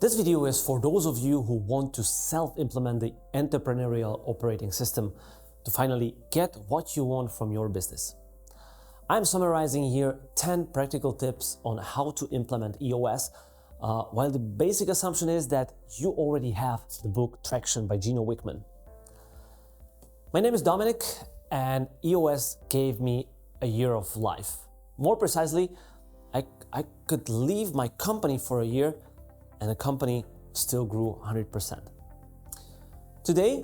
This video is for those of you who want to self-implement the Entrepreneurial Operating System to finally get what you want from your business. I'm summarizing here 10 practical tips on how to implement EOS, while the basic assumption is that you already have the book Traction by Gino Wickman. My name is Dominik, and EOS gave me a year of life. More precisely, I could leave my company for a year and the company still grew 100%. Today,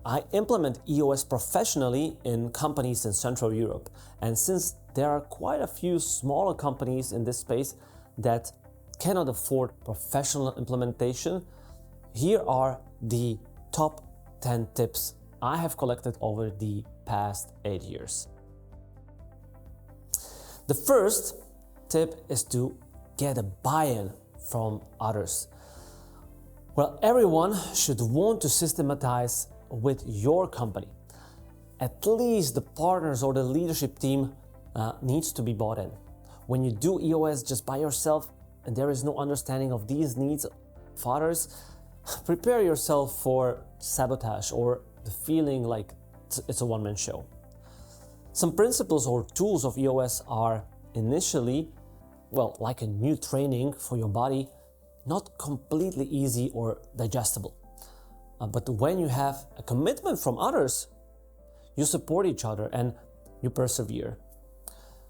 I implement EOS professionally in companies in Central Europe. And since there are quite a few smaller companies in this space that cannot afford professional implementation, here are the top 10 tips I have collected over the past 8 years. The first tip is to get a buy-in from others. Well, everyone should want to systematize with your company. At least the partners or the leadership team needs to be bought in. When you do EOS just by yourself and there is no understanding of these needs of others, prepare yourself for sabotage or the feeling like it's a one-man show. Some principles or tools of EOS are initially, well, like a new training for your body, not completely easy or digestible. But when you have a commitment from others, you support each other and you persevere.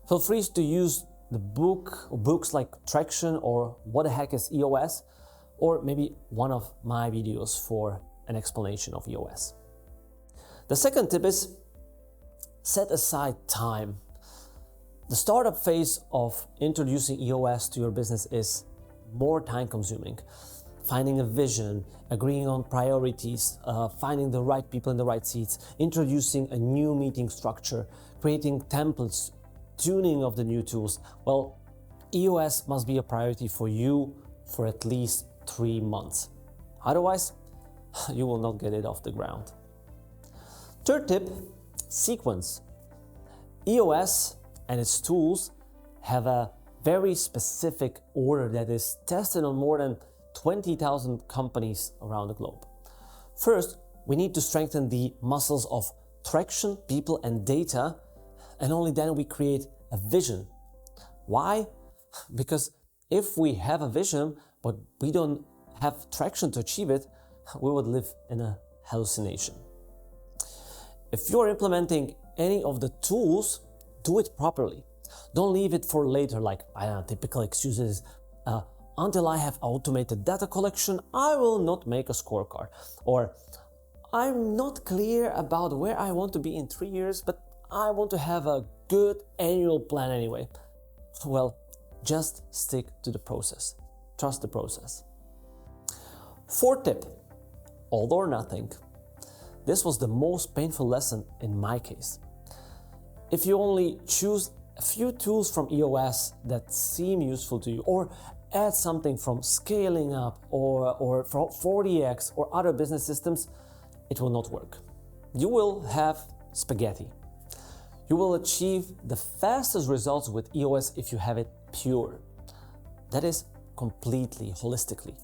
Feel free to use the book or books like Traction or What the Heck is EOS, or maybe one of my videos for an explanation of EOS. The second tip is set aside time. The startup phase of introducing EOS to your business is more time consuming. Finding a vision, agreeing on priorities, finding the right people in the right seats, introducing a new meeting structure, creating templates, tuning of the new tools. Well, EOS must be a priority for you for at least 3 months. Otherwise, you will not get it off the ground. Third tip, sequence. EOS and its tools have a very specific order that is tested on more than 20,000 companies around the globe. First, we need to strengthen the muscles of traction, people, and data, and only then we create a vision. Why? Because if we have a vision, but we don't have traction to achieve it, we would live in a hallucination. If you're implementing any of the tools, do it properly. Don't leave it for later, like, I don't know, typical excuses. Until I have automated data collection, I will not make a scorecard. Or, I'm not clear about where I want to be in 3 years, but I want to have a good annual plan anyway. Well, just stick to the process. Trust the process. Fourth tip, all or nothing. This was the most painful lesson in my case. If you only choose a few tools from EOS that seem useful to you, or add something from Scaling Up or 40X or other business systems, it will not work. You will have spaghetti. You will achieve the fastest results with EOS if you have it pure. That is completely, holistically.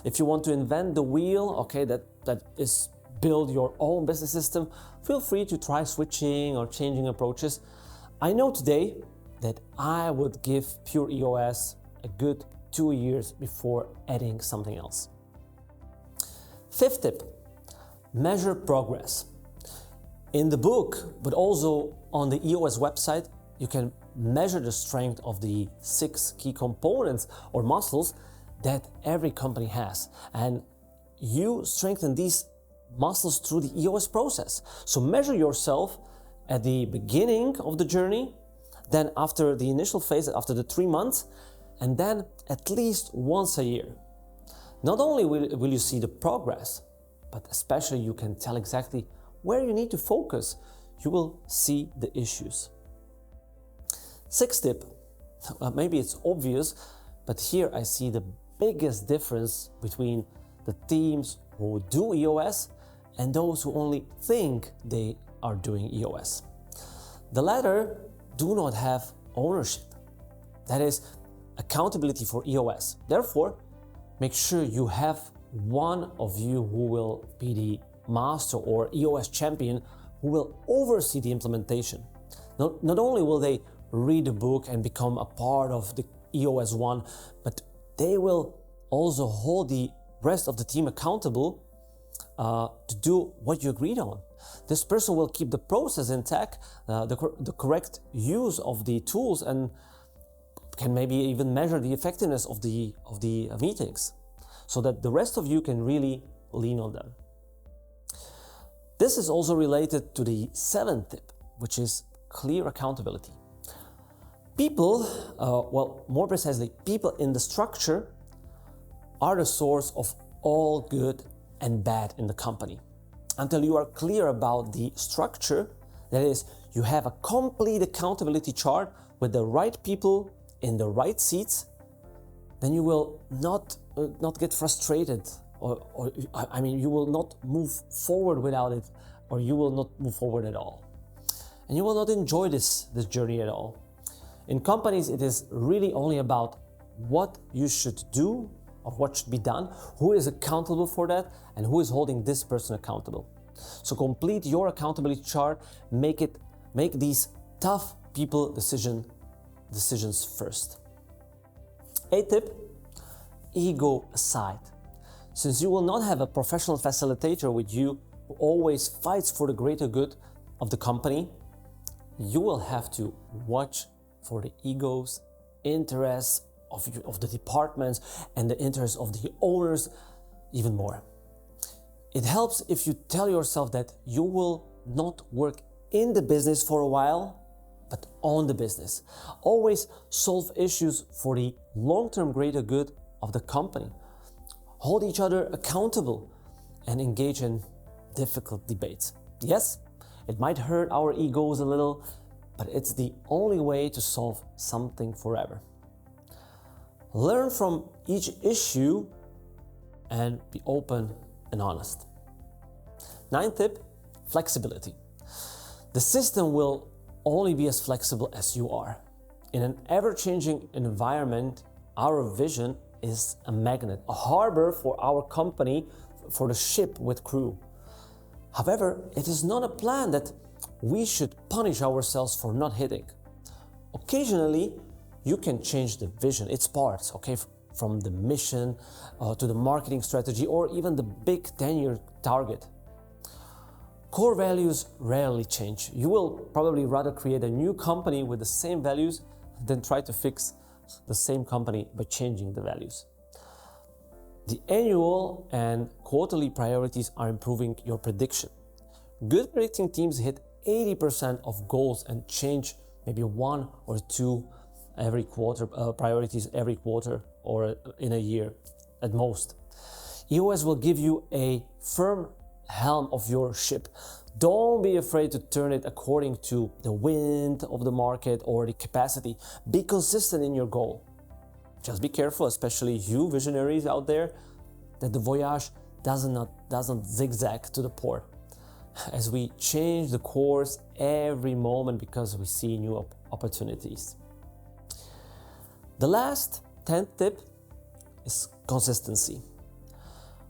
If you want to invent the wheel, okay, that is build your own business system, feel free to try switching or changing approaches. I know today that I would give pure EOS a good 2 years before adding something else. Fifth tip, measure progress. In the book, but also on the EOS website, you can measure the strength of the 6 key components or muscles that every company has. And you strengthen these muscles through the EOS process. So measure yourself at the beginning of the journey, then after the initial phase, after the 3 months, and then at least once a year. Not only will you see the progress, but especially you can tell exactly where you need to focus. You will see the issues. Sixth tip, maybe it's obvious, but here I see the biggest difference between the teams who do EOS and those who only think they are doing EOS. The latter do not have ownership. That is, accountability for EOS. Therefore, make sure you have one of you who will be the master or EOS champion who will oversee the implementation. Not only will they read the book and become a part of the EOS 1, but they will also hold the rest of the team accountable to do what you agreed on. This person will keep the process intact, the correct use of the tools, and can maybe even measure the effectiveness of the meetings, so that the rest of you can really lean on them. This is also related to the 7th tip, which is clear accountability. People, more precisely, people in the structure are the source of all good and bad in the company. Until you are clear about the structure, that is, you have a complete accountability chart with the right people in the right seats, then you will not get frustrated, or you will not move forward without it, or you will not move forward at all. And you will not enjoy this journey at all. In companies, it is really only about what you should do or what should be done, who is accountable for that, and who is holding this person accountable. So complete your accountability chart, make these tough people decisions first. 8th tip, ego aside. Since you will not have a professional facilitator with you who always fights for the greater good of the company, you will have to watch for the egos, interests of the departments, and the interests of the owners even more. It helps if you tell yourself that you will not work in the business for a while, but on the business. Always solve issues for the long-term greater good of the company. Hold each other accountable and engage in difficult debates. Yes, it might hurt our egos a little, but it's the only way to solve something forever. Learn from each issue and be open and honest. 9th tip, flexibility. The system will only be as flexible as you are. In an ever-changing environment, our vision is a magnet, a harbor for our company, for the ship with crew. However, it is not a plan that we should punish ourselves for not hitting. Occasionally, you can change the vision, its parts, okay, from the mission to the marketing strategy, or even the big 10-year target. Core values rarely change. You will probably rather create a new company with the same values than try to fix the same company by changing the values. The annual and quarterly priorities are improving your prediction. Good predicting teams hit 80% of goals and change maybe 1 or 2 every quarter, priorities every quarter or in a year at most. EOS will give you a firm helm of your ship. Don't be afraid to turn it according to the wind of the market or the capacity. Be consistent in your goal. Just be careful, especially you visionaries out there, that the voyage doesn't zigzag to the port, as we change the course every moment because we see new opportunities. The last 10th tip is consistency.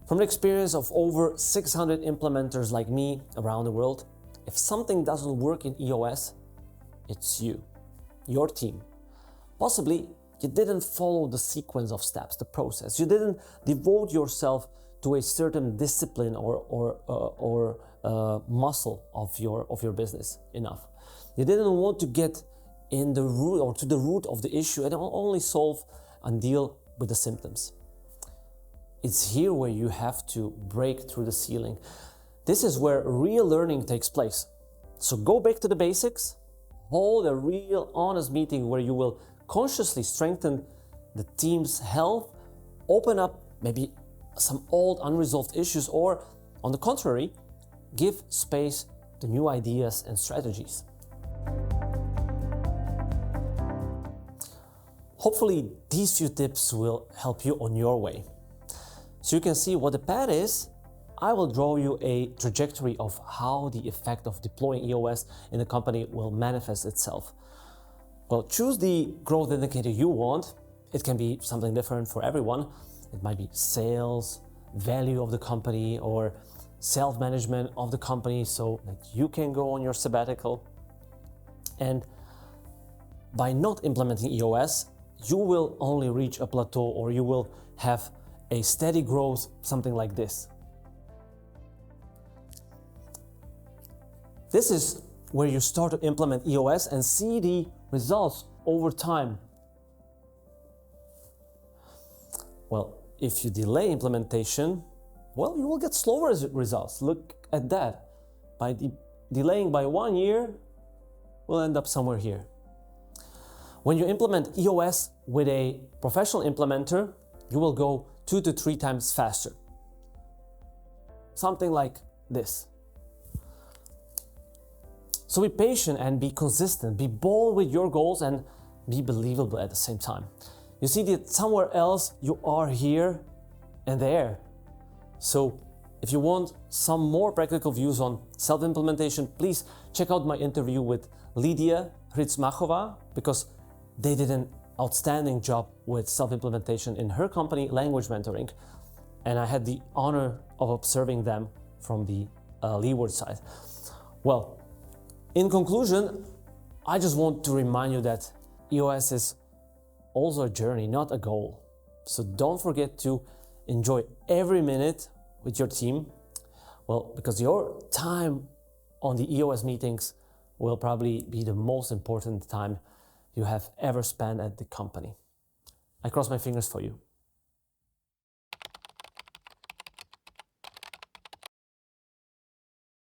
From the experience of over 600 implementers like me around the world, if something doesn't work in EOS, it's you, your team. Possibly you didn't follow the sequence of steps, the process. You didn't devote yourself to a certain discipline or muscle of your business enough. You didn't want to get in the root or to the root of the issue and only solve and deal with the symptoms. It's here where you have to break through the ceiling. This is where real learning takes place. So go back to the basics, hold a real honest meeting where you will consciously strengthen the team's health, open up maybe some old unresolved issues, or on the contrary, give space to new ideas and strategies. Hopefully these few tips will help you on your way. So you can see what the path is. I will draw you a trajectory of how the effect of deploying EOS in the company will manifest itself. Well, choose the growth indicator you want. It can be something different for everyone. It might be sales, value of the company, or self-management of the company so that you can go on your sabbatical. And by not implementing EOS, you will only reach a plateau, or you will have a steady growth, something like this. This is where you start to implement EOS and see the results over time. Well, if you delay implementation, well, you will get slower results. Look at that. By delaying by 1 year, we'll end up somewhere here. When you implement EOS with a professional implementer, you will go 2 to 3 times faster. Something like this. So be patient and be consistent, be bold with your goals and be believable at the same time. You see that somewhere else you are here and there. So if you want some more practical views on self-implementation, please check out my interview with Lidia Hrycmachova, because they did an outstanding job with self-implementation in her company, Language Mentoring, and I had the honor of observing them from the leeward side. Well, in conclusion, I just want to remind you that EOS is also a journey, not a goal. So don't forget to enjoy every minute with your team. Well, because your time on the EOS meetings will probably be the most important time you have ever spent at the company. I cross my fingers for you.